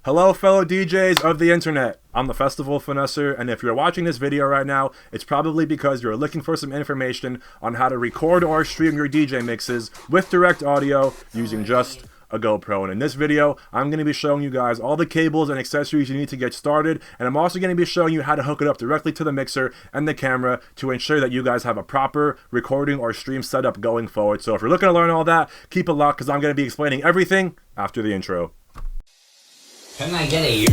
Hello fellow DJs of the internet, I'm the Festival Finesser, and if you're watching this video right now, it's probably because you're looking for some information on how to record or stream your DJ mixes with direct audio using just a GoPro. And in this video, I'm going to be showing you guys all the cables and accessories you need to get started, and I'm also going to be showing you how to hook it up directly to the mixer and the camera to ensure that you guys have a proper recording or stream setup going forward. So if you're looking to learn all that, keep it locked because I'm going to be explaining everything after the intro. Can I get a year?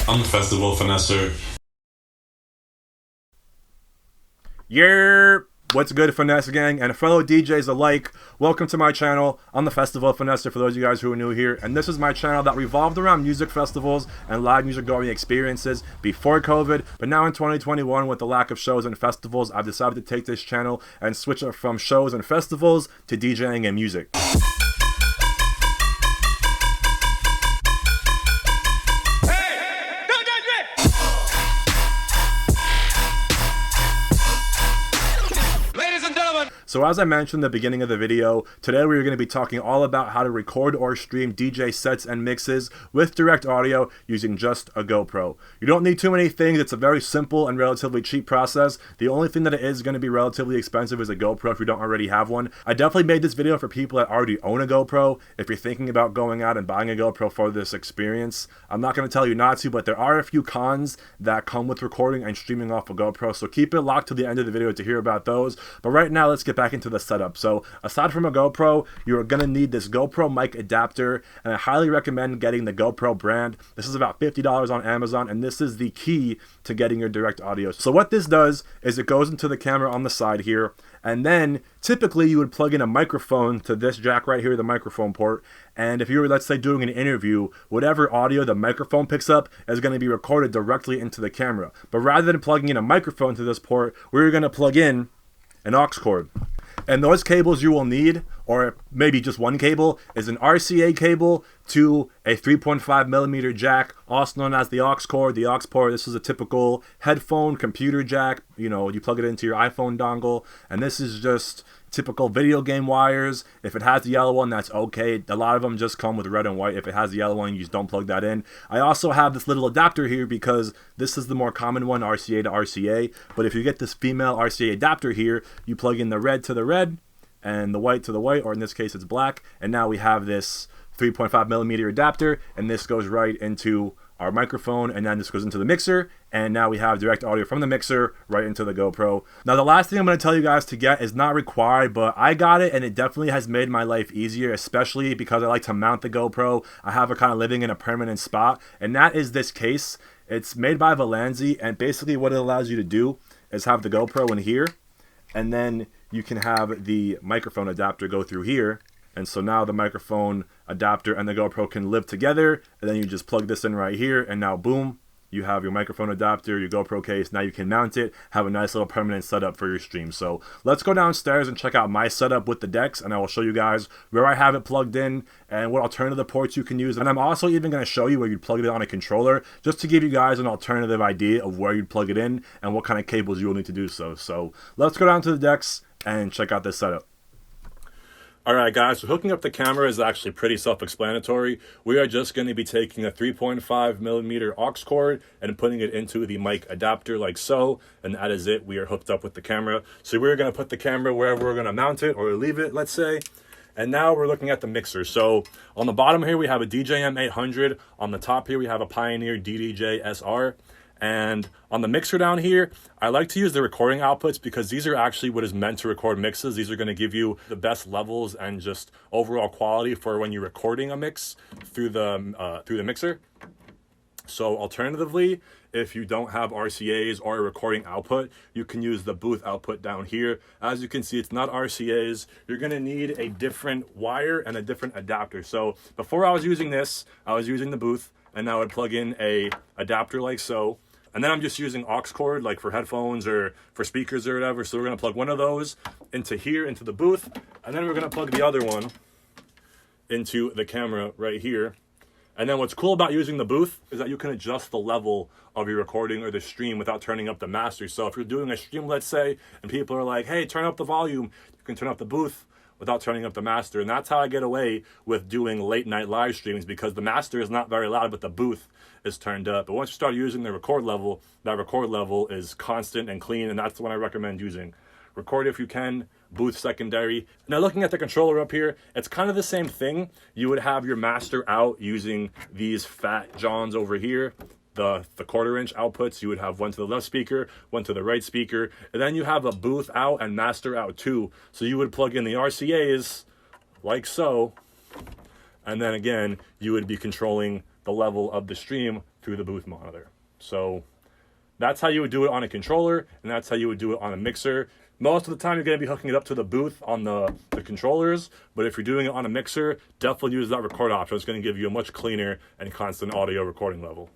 I'm the Festival Finesser. What's good, Finesse Gang, and fellow DJs alike? Welcome to my channel. I'm the Festival Finesser for those of you guys who are new here, and this is my channel that revolved around music festivals and live music going experiences before COVID, but now in 2021 with the lack of shows and festivals, I've decided to take this channel and switch it from shows and festivals to DJing and music. So as I mentioned at the beginning of the video, today we're going to be talking all about how to record or stream DJ sets and mixes with direct audio using just a GoPro. You don't need too many things. It's a very simple and relatively cheap process. The only thing that it is going to be relatively expensive is a GoPro if you don't already have one. I definitely made this video for people that already own a GoPro. If you're thinking about going out and buying a GoPro for this experience, I'm not going to tell you not to, but there are a few cons that come with recording and streaming off a GoPro. So keep it locked to the end of the video to hear about those. But right now, let's get back into the setup. So aside from a GoPro, you're going to need this GoPro Mic Adapter, and I highly recommend getting the GoPro brand. This is about $50 on Amazon, and this is the key to getting your direct audio. So what this does is it goes into the camera on the side here, and then typically you would plug in a microphone to this jack right here, the microphone port, and if you were, let's say, doing an interview, whatever audio the microphone picks up is going to be recorded directly into the camera. But rather than plugging in a microphone to this port, we're going to plug in an aux cord. And those cables you will need, or maybe just one cable, is an RCA cable to a 3.5mm jack, also known as the aux cord, the aux port. This is a typical headphone computer jack. You know, you plug it into your iPhone dongle, and this is just typical video game wires. If it has the yellow one, that's okay. A lot of them just come with red and white. If it has the yellow one, you just don't plug that in. I also have this little adapter here because this is the more common one, RCA to RCA. But if you get this female RCA adapter here, you plug in the red to the red and the white to the white, or in this case it's black. And now we have this 3.5mm adapter, and this goes right into our microphone, and then this goes into the mixer, and now we have direct audio from the mixer right into the GoPro. Now the last thing I'm going to tell you guys to get is not required, but I got it and it definitely has made my life easier, especially because I like to mount the GoPro. I have it kind of living in a permanent spot, and that is this case. It's made by Valenzi, and basically what it allows you to do is have the GoPro in here, and then you can have the microphone adapter go through here. And so now the microphone adapter and the GoPro can live together, and then you just plug this in right here, and now boom, you have your microphone adapter, your GoPro case. Now you can mount it, have a nice little permanent setup for your stream. So let's go downstairs and check out my setup with the decks, and I will show you guys where I have it plugged in and what alternative ports you can use. And I'm also even going to show you where you'd plug it in on a controller, just to give you guys an alternative idea of where you'd plug it in and what kind of cables you will need to do so. So let's go down to the decks and check out this setup. Alright guys, so hooking up the camera is actually pretty self-explanatory. We are just going to be taking a 3.5mm aux cord and putting it into the mic adapter like so, and that is it. We are hooked up with the camera. So we're going to put the camera wherever we're going to mount it or leave it, let's say. And now we're looking at the mixer. So on the bottom here we have a DJM 800. On the top here we have a Pioneer DDJ SR. And on the mixer down here, I like to use the recording outputs because these are actually what is meant to record mixes. These are going to give you the best levels and just overall quality for when you're recording a mix through the mixer. So alternatively, if you don't have RCAs or a recording output, you can use the booth output down here. As you can see, it's not RCAs. You're going to need a different wire and a different adapter. So before I was using this, I was using the booth, and now I would plug in a adapter like so. And then I'm just using aux cord, like for headphones or for speakers or whatever. So we're going to plug one of those into here, into the booth. And then we're going to plug the other one into the camera right here. And then what's cool about using the booth is that you can adjust the level of your recording or the stream without turning up the master. So if you're doing a stream, let's say, and people are like, hey, turn up the volume, you can turn up the booth without turning up the master. And that's how I get away with doing late night live streams, because the master is not very loud, but the booth is turned up. But once you start using the record level, that record level is constant and clean, and that's what I recommend using. Record if you can, booth secondary. Now looking at the controller up here, it's kind of the same thing. You would have your master out using these fat johns over here, the 1/4-inch outputs. You would have one to the left speaker, one to the right speaker, and then you have a booth out and master out too. So you would plug in the RCAs like so, and then again, you would be controlling the level of the stream through the booth monitor. So that's how you would do it on a controller, and that's how you would do it on a mixer. Most of the time, you're going to be hooking it up to the booth on the controllers, but if you're doing it on a mixer, definitely use that record option. It's going to give you a much cleaner and constant audio recording level.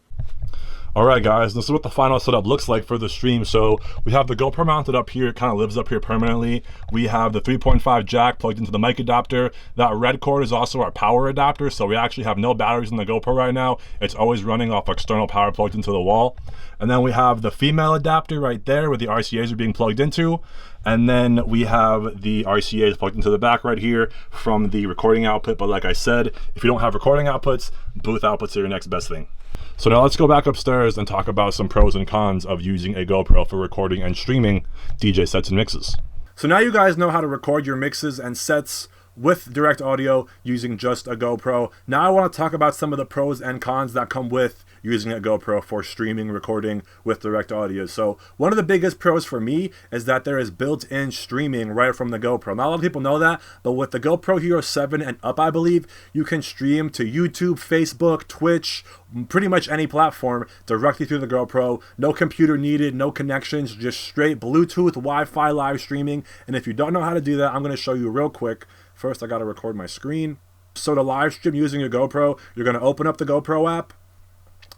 All right, guys, this is what the final setup looks like for the stream. So we have the GoPro mounted up here. It kind of lives up here permanently. We have the 3.5 jack plugged into the mic adapter. That red cord is also our power adapter. So we actually have no batteries in the GoPro right now. It's always running off external power plugged into the wall. And then we have the female adapter right there where the RCAs are being plugged into. And then we have the RCAs plugged into the back right here from the recording output. But like I said, if you don't have recording outputs, booth outputs are your next best thing. So now let's go back upstairs and talk about some pros and cons of using a GoPro for recording and streaming DJ sets and mixes. So now you guys know how to record your mixes and sets with direct audio using just a GoPro. Now I want to talk about some of the pros and cons that come with using a GoPro for streaming, recording with direct audio. So one of the biggest pros for me is that there is built-in streaming right from the GoPro. Not a lot of people know that, but with the GoPro Hero 7 and up, I believe, you can stream to YouTube, Facebook, Twitch, pretty much any platform directly through the GoPro. No computer needed, no connections, just straight Bluetooth, Wi-Fi live streaming. And if you don't know how to do that, I'm going to show you real quick. First, I got to record my screen. So to live stream using your GoPro, you're going to open up the GoPro app.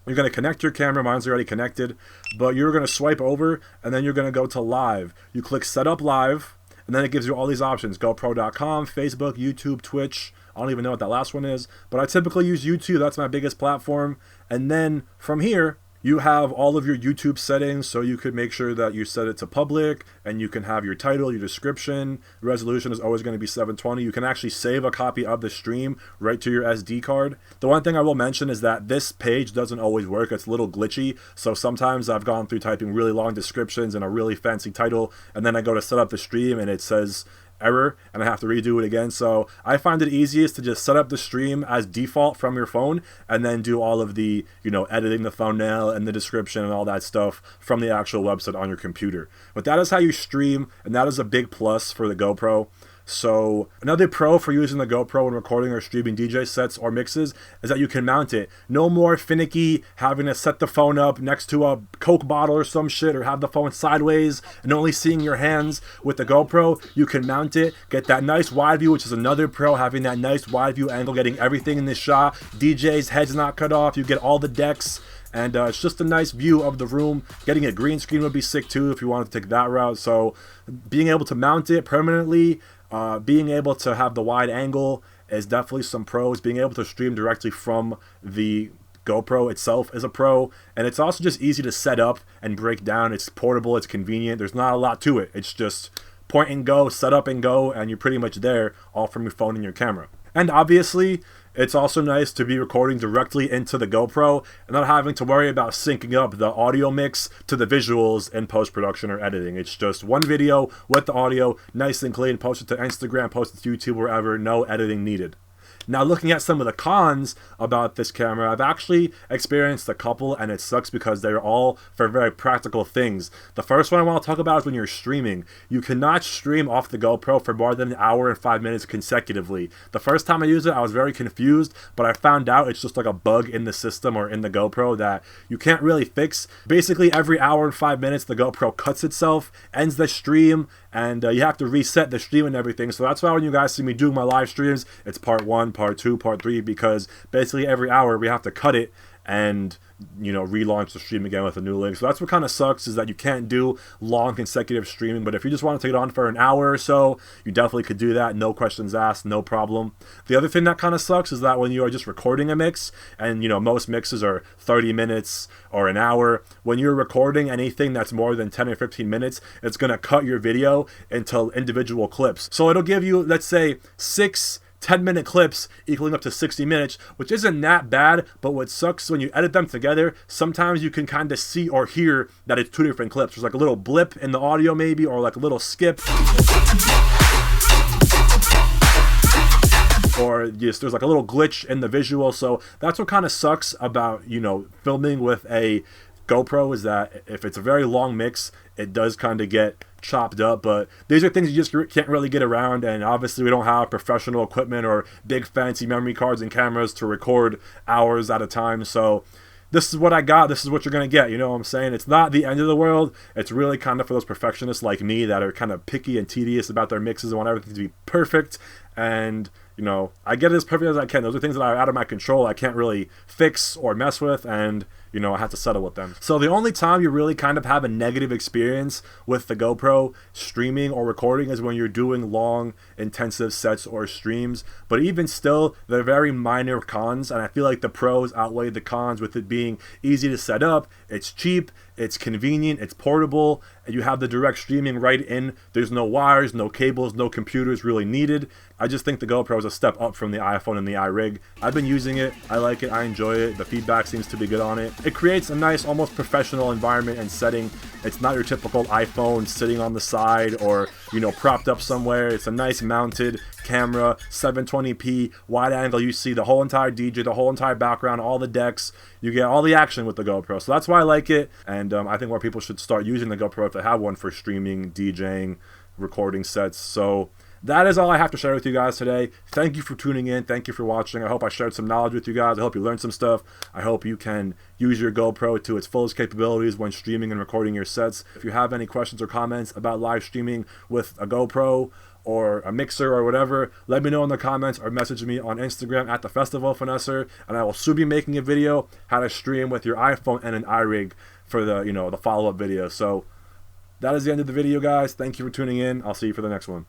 You're going to connect your camera. Mine's already connected. But you're going to swipe over, and then you're going to go to live. You click Setup Live, and then it gives you all these options. GoPro.com, Facebook, YouTube, Twitch. I don't even know what that last one is. But I typically use YouTube. That's my biggest platform. And then from here, you have all of your YouTube settings, so you could make sure that you set it to public, and you can have your title, your description. The resolution is always going to be 720. You can actually save a copy of the stream right to your SD card. The one thing I will mention is that this page doesn't always work. It's a little glitchy, so sometimes I've gone through typing really long descriptions and a really fancy title, and then I go to set up the stream and it says error and I have to redo it again. So I find it easiest to just set up the stream as default from your phone and then do all of the, editing the thumbnail and the description and all that stuff from the actual website on your computer. But that is how you stream, and that is a big plus for the GoPro. So another pro for using the GoPro when recording or streaming DJ sets or mixes is that you can mount it. No more finicky having to set the phone up next to a Coke bottle or some shit, or have the phone sideways and only seeing your hands. With the GoPro, you can mount it, get that nice wide view, which is another pro, having that nice wide view angle, getting everything in the shot. DJ's head's not cut off, you get all the decks. And it's just a nice view of the room. Getting a green screen would be sick too if you wanted to take that route. So being able to mount it permanently, being able to have the wide angle is definitely some pros. Being able to stream directly from the GoPro itself is a pro. And it's also just easy to set up and break down. It's portable, it's convenient. There's not a lot to it. It's just point and go, set up and go, and you're pretty much there, all from your phone and your camera. And obviously, it's also nice to be recording directly into the GoPro and not having to worry about syncing up the audio mix to the visuals in post-production or editing. It's just one video with the audio, nice and clean, post it to Instagram, post it to YouTube, wherever, no editing needed. Now, looking at some of the cons about this camera, I've actually experienced a couple, and it sucks because they're all for very practical things. The first one I want to talk about is when you're streaming. You cannot stream off the GoPro for more than an hour and 5 minutes consecutively. The first time I used it, I was very confused, but I found out it's just like a bug in the system or in the GoPro that you can't really fix. Basically, every hour and 5 minutes, the GoPro cuts itself, ends the stream, and you have to reset the stream and everything. So that's why when you guys see me doing my live streams, it's part 1, part 2, part 3, because basically every hour we have to cut it and relaunch the stream again with a new link. So that's what kind of sucks, is that you can't do long consecutive streaming. But if you just want to take it on for an hour or so, you definitely could do that, no questions asked, no problem. The other thing that kind of sucks is that when you are just recording a mix, and most mixes are 30 minutes or an hour, when you're recording anything that's more than 10 or 15 minutes, it's going to cut your video into individual clips. So it'll give you, let's say, 6 10-minute clips equaling up to 60 minutes, which isn't that bad, but what sucks is when you edit them together, sometimes you can kind of see or hear that it's 2 different clips. There's like a little blip in the audio maybe, or like a little skip, or just there's like a little glitch in the visual. So that's what kind of sucks about filming with a GoPro, is that if it's a very long mix, it does kind of get chopped up. But these are things you just can't really get around, and obviously we don't have professional equipment or big fancy memory cards and cameras to record hours at a time. So this is what I got, this is what you're gonna get, you know what I'm saying? It's not the end of the world. It's really kind of for those perfectionists like me that are kind of picky and tedious about their mixes and want everything to be perfect. And I get it as perfect as I can. Those are things that are out of my control. I can't really fix or mess with, and I have to settle with them. So the only time you really kind of have a negative experience with the GoPro streaming or recording is when you're doing long, intensive sets or streams. But even still, they're very minor cons, and I feel like the pros outweigh the cons, with it being easy to set up, it's cheap, it's convenient, it's portable, and you have the direct streaming right in. There's no wires, no cables, no computers really needed. I just think the GoPro is a step up from the iPhone and the iRig. I've been using it, I like it, I enjoy it, the feedback seems to be good on it. It creates a nice, almost professional environment and setting. It's not your typical iPhone sitting on the side or, propped up somewhere. It's a nice mounted camera, 720p, wide angle. You see the whole entire DJ, the whole entire background, all the decks. You get all the action with the GoPro. So that's why I like it, and I think more people should start using the GoPro if they have one for streaming, DJing, recording sets. So that is all I have to share with you guys today. Thank you for tuning in. Thank you for watching. I hope I shared some knowledge with you guys. I hope you learned some stuff. I hope you can use your GoPro to its fullest capabilities when streaming and recording your sets. If you have any questions or comments about live streaming with a GoPro or a mixer or whatever, let me know in the comments or message me on Instagram at @thefestivalfinesser, and I will soon be making a video how to stream with your iPhone and an iRig for the the follow-up video. So that is the end of the video, guys. Thank you for tuning in. I'll see you for the next one.